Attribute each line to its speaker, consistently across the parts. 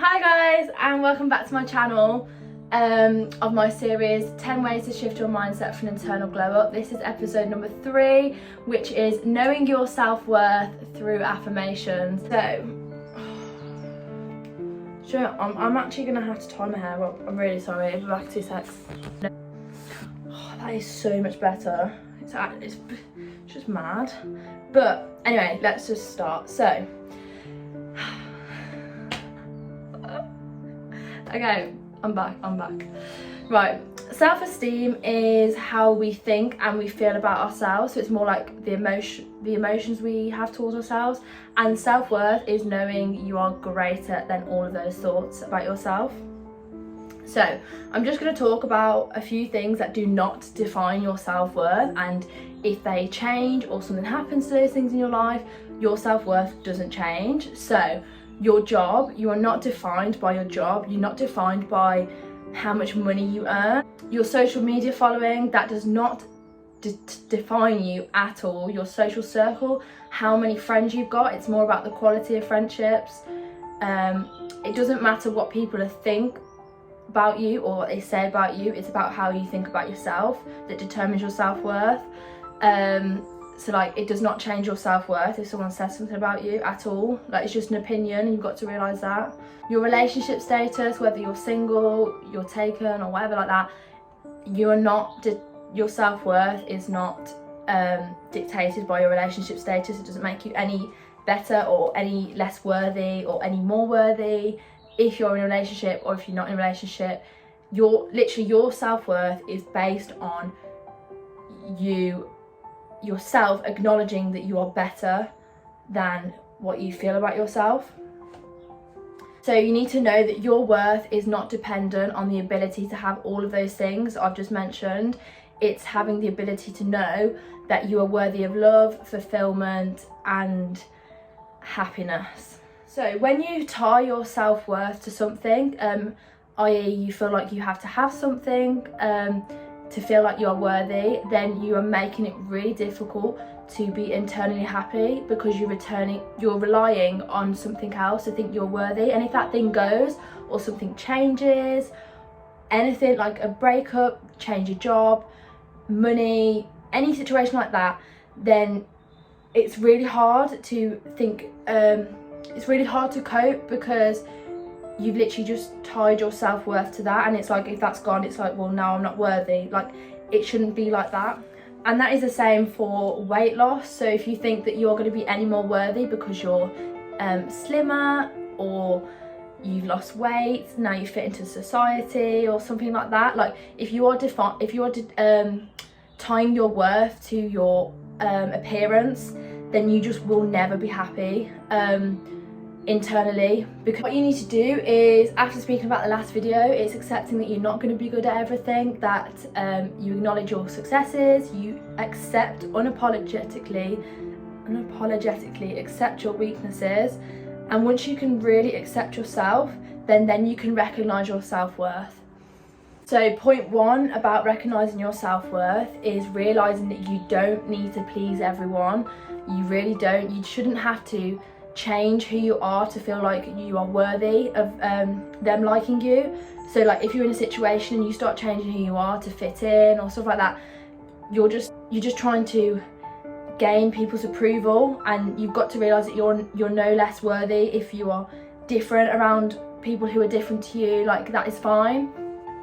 Speaker 1: Hi guys, and welcome back to my channel of my series 10 ways to shift your mindset for an internal glow up. This is episode number 3, which is knowing your self-worth through affirmations. So I'm actually gonna have to tie my hair up. I'm really sorry. I'll be back 2 seconds. Oh, that is so much better. It's just mad. But anyway, let's just start. So okay, I'm back. Right, self-esteem is how we think and we feel about ourselves. So it's more like the emotions we have towards ourselves. And self-worth is knowing you are greater than all of those thoughts about yourself. So I'm just going to talk about a few things that do not define your self-worth, and if they change or something happens to those things in your life, your self-worth doesn't change. So your job, you are not defined by your job. You're not defined by how much money you earn. Your social media following, that does not define you at all. Your social circle, how many friends you've got, it's more about the quality of friendships. It doesn't matter what people think about you or what they say about you. It's about how you think about yourself that determines your self-worth. So like, it does not change your self-worth if someone says something about you at all. Like, it's just an opinion and you've got to realise that. Your relationship status, whether you're single, you're taken or whatever like that, you are not, your self-worth is not dictated by your relationship status. It doesn't make you any better or any less worthy or any more worthy if you're in a relationship or if you're not in a relationship. Your self-worth is based on yourself acknowledging that you are better than what you feel about yourself. So you need to know that your worth is not dependent on the ability to have all of those things I've just mentioned. It's having the ability to know that you are worthy of love, fulfillment and happiness. So when you tie your self-worth to something, i.e. you feel like you have to have something to feel like you're worthy, then you are making it really difficult to be internally happy, because you're relying on something else to think you're worthy. And if that thing goes or something changes, anything like a breakup, change your job, money, any situation like that, then it's really hard to think, it's really hard to cope, because you've literally just tied your self-worth to that. And it's like, if that's gone, it's like, well, now I'm not worthy. Like, it shouldn't be like that. And that is the same for weight loss. So if you think that you're going to be any more worthy because you're slimmer, or you've lost weight, now you fit into society or something like that, like if you are tying your worth to your appearance, then you just will never be happy internally. Because what you need to do is, after speaking about the last video, it's accepting that you're not going to be good at everything, that you acknowledge your successes, you accept unapologetically accept your weaknesses. And once you can really accept yourself, then you can recognize your self-worth. So point 1 about recognizing your self-worth is realizing that you don't need to please everyone. You really don't. You shouldn't have to change who you are to feel like you are worthy of them liking you. So like, if you're in a situation and you start changing who you are to fit in or stuff like that, you're just trying to gain people's approval. And you've got to realize that you're no less worthy if you are different around people who are different to you. Like, that is fine.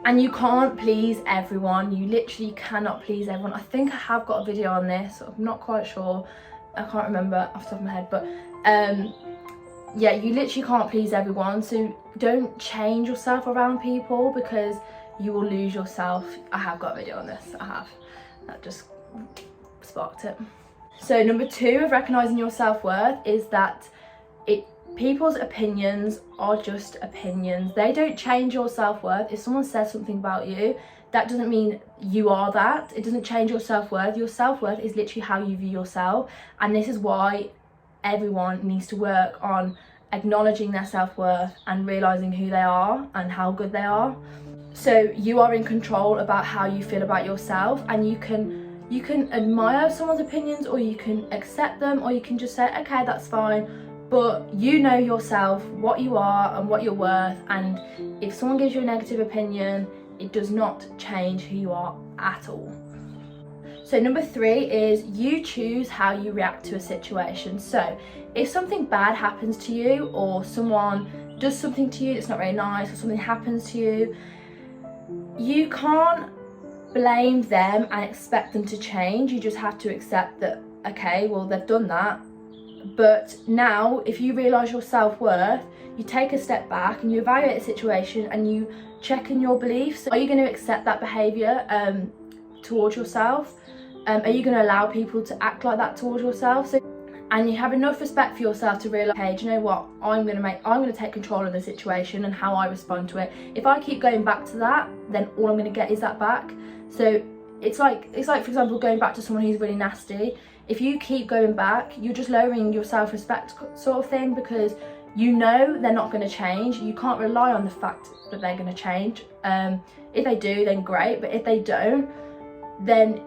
Speaker 1: And you can't please everyone. You literally cannot please everyone. I think I have got a video on this, I'm not quite sure, I can't remember off the top of my head, but yeah, you literally can't please everyone. So don't change yourself around people, because you will lose yourself. I have got a video on this, that just sparked it. So number 2 of recognizing your self-worth is that people's opinions are just opinions. They don't change your self-worth. If someone says something about you, that doesn't mean you are that. It doesn't change your self-worth. Your self-worth is literally how you view yourself. And this is why everyone needs to work on acknowledging their self-worth and realizing who they are and how good they are. So you are in control about how you feel about yourself, and you can admire someone's opinions, or you can accept them, or you can just say, okay, that's fine, But you know yourself, what you are and what you're worth, and if someone gives you a negative opinion, it does not change who you are at all. So number 3 is you choose how you react to a situation. So if something bad happens to you, or someone does something to you that's not very nice, or something happens to you, you can't blame them and expect them to change. You just have to accept that, okay, well, they've done that. But now, if you realise your self-worth, you take a step back and you evaluate the situation and you check in your beliefs. Are you going to accept that behaviour towards yourself? Are you going to allow people to act like that towards yourself? And you have enough respect for yourself to realise, hey, do you know what? I'm going to take control of the situation and how I respond to it. If I keep going back to that, then all I'm going to get is that back. So it's like for example, going back to someone who's really nasty. If you keep going back, you're just lowering your self-respect sort of thing, because you know they're not going to change. You can't rely on the fact that they're going to change. If they do, then great, but if they don't, then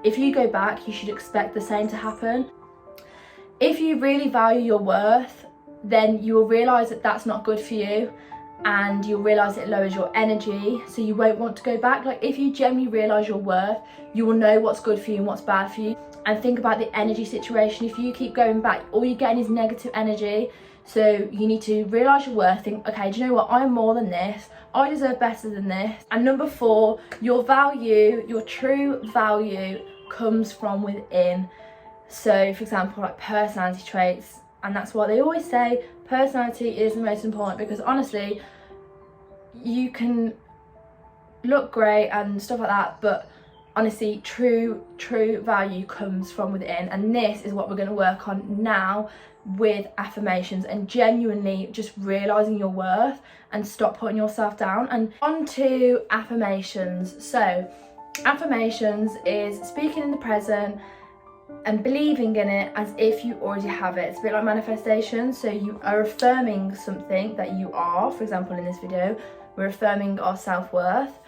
Speaker 1: if you go back, you should expect the same to happen. If you really value your worth, then you will realise that that's not good for you, and you'll realise it lowers your energy, so you won't want to go back. Like, if you genuinely realise your worth, you will know what's good for you and what's bad for you. And think about the energy situation. If you keep going back, all you're getting is negative energy. So you need to realise your worth, think, okay, do you know what, I'm more than this, I deserve better than this. And number 4, your value, your true value comes from within. So for example, like personality traits, and that's what they always say, personality is the most important, because honestly, you can look great and stuff like that, but honestly, true value comes from within. And this is what we're going to work on now with affirmations, and genuinely just realizing your worth and stop putting yourself down. And on to affirmations. So affirmations is speaking in the present and believing in it as if you already have it. It's a bit like manifestation. So you are affirming something that you are. For example, in this video, we're affirming our self-worth.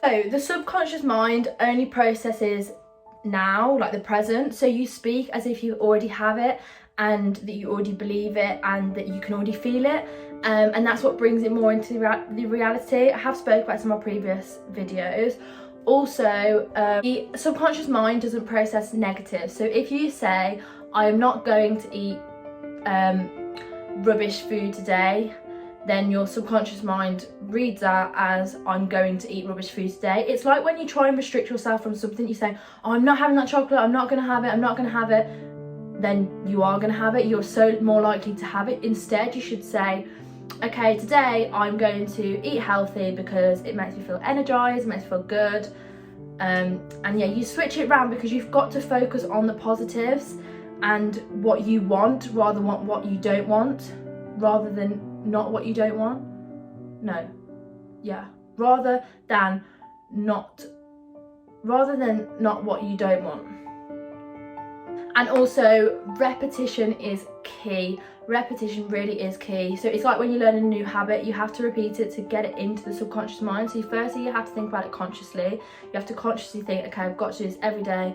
Speaker 1: So the subconscious mind only processes now, like the present. So you speak as if you already have it, and that you already believe it, and that you can already feel it. And that's what brings it more into the reality. I have spoke about some of my previous videos. Also, the subconscious mind doesn't process negative. So if you say, I am not going to eat rubbish food today, then your subconscious mind reads that as, I'm going to eat rubbish food today. It's like when you try and restrict yourself from something, you say, oh, I'm not having that chocolate, I'm not going to have it, I'm not going to have it. Then you are going to have it. You're so more likely to have it. Instead, you should say, okay, today I'm going to eat healthy because it makes me feel energized, it makes me feel good. And yeah, you switch it around, because you've got to focus on the positives and what you want rather than what you don't want, rather than not what you don't want. No, yeah, rather than not what you don't want. And also, repetition is key. Repetition really is key. So it's like when you learn a new habit, you have to repeat it to get it into the subconscious mind. So firstly, you have to think about it consciously. You have to consciously think, okay, I've got to do this every day.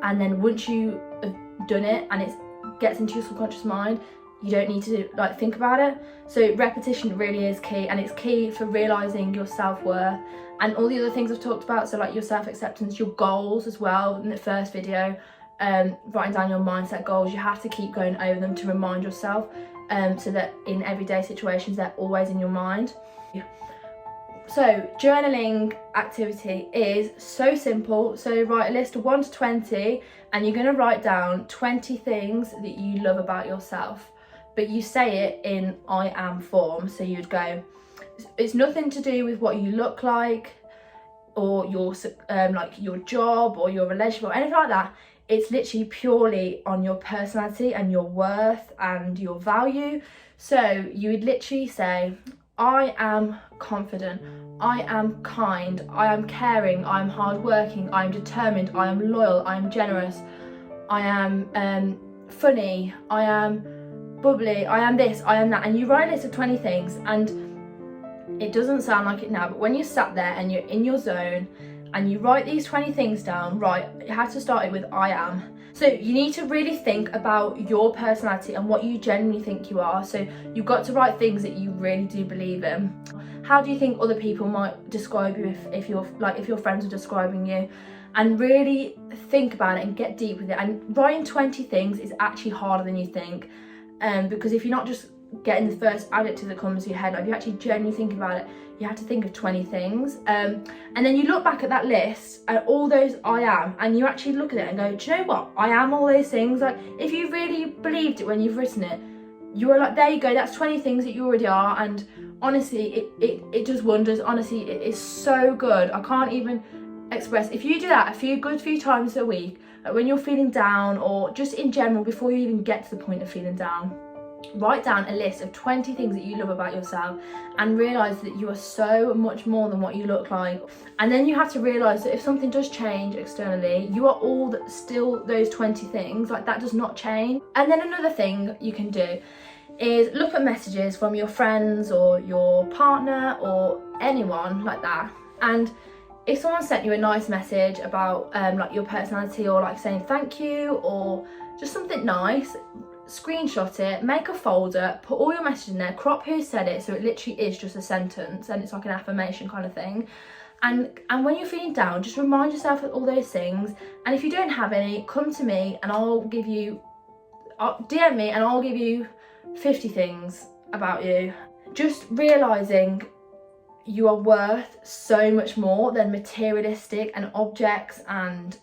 Speaker 1: And then once you have done it and it gets into your subconscious mind, you don't need to think about it. So repetition really is key, and it's key for realizing your self-worth and all the other things I've talked about. So like your self-acceptance, your goals as well in the first video. Writing down your mindset goals, you have to keep going over them to remind yourself, so that in everyday situations they're always in your mind. So journaling activity is so simple. So write a list of 1 to 20, and you're going to write down 20 things that you love about yourself, but you say it in I am form. So you'd go, it's nothing to do with what you look like, or your your job or your relationship or anything like that. It's literally purely on your personality and your worth and your value. So you would literally say, I am confident, I am kind, I am caring, I am hardworking, I am determined, I am loyal, I am generous, I am funny, I am bubbly, I am this, I am that. And you write a list of 20 things, and it doesn't sound like it now, but when you're sat there and you're in your zone and you write these 20 things down, right, you have to start it with I am. So you need to really think about your personality and what you genuinely think you are. So you've got to write things that you really do believe in. How do you think other people might describe you if your friends are describing you? And really think about it and get deep with it. And writing 20 things is actually harder than you think, because if you're not just getting the first adjective that comes to your head, like if you actually genuinely think about it, you have to think of 20 things, and then you look back at that list and all those I am, and you actually look at it and go, do you know what, I am all those things. Like if you really believed it when you've written it, you are like, there you go, that's 20 things that you already are. And honestly, it does wonders. Honestly, it is so good. I can't even express. If you do that a good few times a week, like when you're feeling down, or just in general before you even get to the point of feeling down, write down a list of 20 things that you love about yourself, and realise that you are so much more than what you look like. And then you have to realise that if something does change externally, you are all still those 20 things. Like that does not change. And then another thing you can do is look at messages from your friends or your partner or anyone like that, and if someone sent you a nice message about like your personality, or like saying thank you, or just something nice, screenshot it, make a folder, put all your messages in there, crop who said it so it literally is just a sentence and it's like an affirmation kind of thing. And when you're feeling down, just remind yourself of all those things. And if you don't have any, come to me and DM me and I'll give you 50 things about you. Just realising you are worth so much more than materialistic and objects and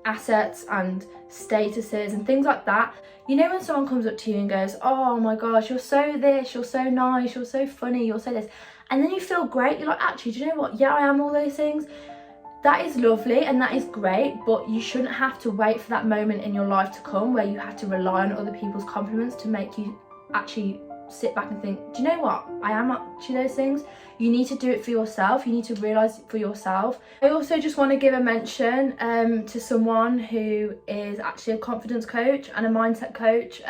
Speaker 1: assets and statuses and things like that. You know when someone comes up to you and goes, oh my gosh, you're so this, you're so nice, you're so funny, you're so this, and then you feel great, you're like, actually, do you know what, yeah, I am all those things. That is lovely and that is great, but you shouldn't have to wait for that moment in your life to come where you have to rely on other people's compliments to make you actually sit back and think, do you know what, I am actually those things. You need to do it for yourself. You need to realise it for yourself. I also just want to give a mention to someone who is actually a confidence coach and a mindset coach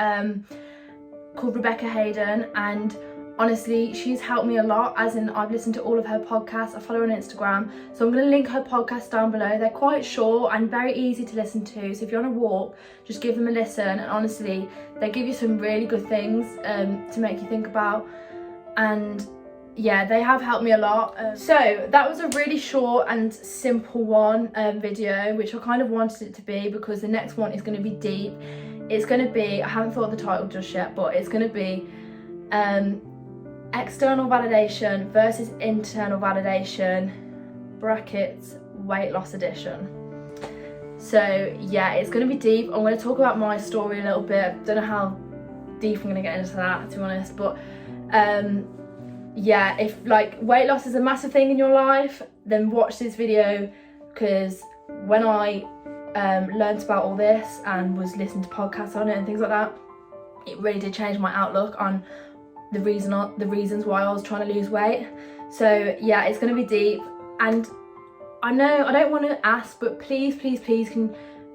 Speaker 1: called Rebecca Hayden, and honestly she's helped me a lot, as in I've listened to all of her podcasts. I follow her on Instagram, so I'm going to link her podcast down below. They're quite short and very easy to listen to, so if you're on a walk, just give them a listen, and honestly they give you some really good things to make you think about. And yeah, they have helped me a lot. So that was a really short and simple video, which I kind of wanted it to be, because the next one is going to be deep. It's going to be, I haven't thought of the title just yet, but it's going to be external validation versus internal validation brackets weight loss edition. So yeah, it's going to be deep. I'm going to talk about my story a little bit. Don't know how deep I'm going to get into that, to be honest, but yeah, if like weight loss is a massive thing in your life, then watch this video, because when I learnt about all this and was listening to podcasts on it and things like that, it really did change my outlook on the reasons why I was trying to lose weight. So yeah, it's going to be deep, and I know I don't want to ask, but please can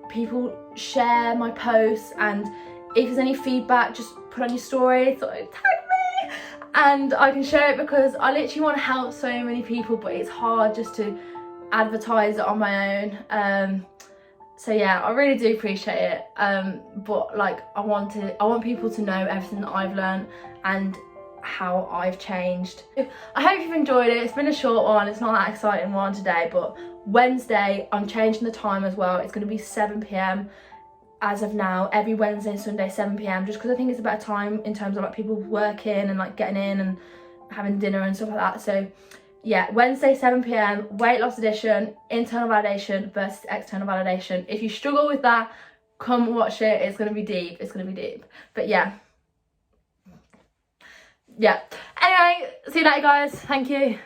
Speaker 1: people share my posts, and if there's any feedback, just put on your story, so tag me and I can share it, because I literally want to help so many people, but it's hard just to advertise it on my own. So yeah, I really do appreciate it, but like I want people to know everything that I've learned and how I've changed. I hope you've enjoyed it. It's been a short one, it's not that exciting one today, but Wednesday I'm changing the time as well. It's going to be 7 p.m. as of now, every Wednesday and Sunday 7 p.m, just because I think it's a better time in terms of like people working and like getting in and having dinner and stuff like that. So yeah, Wednesday 7 p.m, weight loss edition, internal validation versus external validation. If you struggle with that, come watch it. It's going to be deep. It's going to be deep. But yeah. Anyway, see you later guys. Thank you.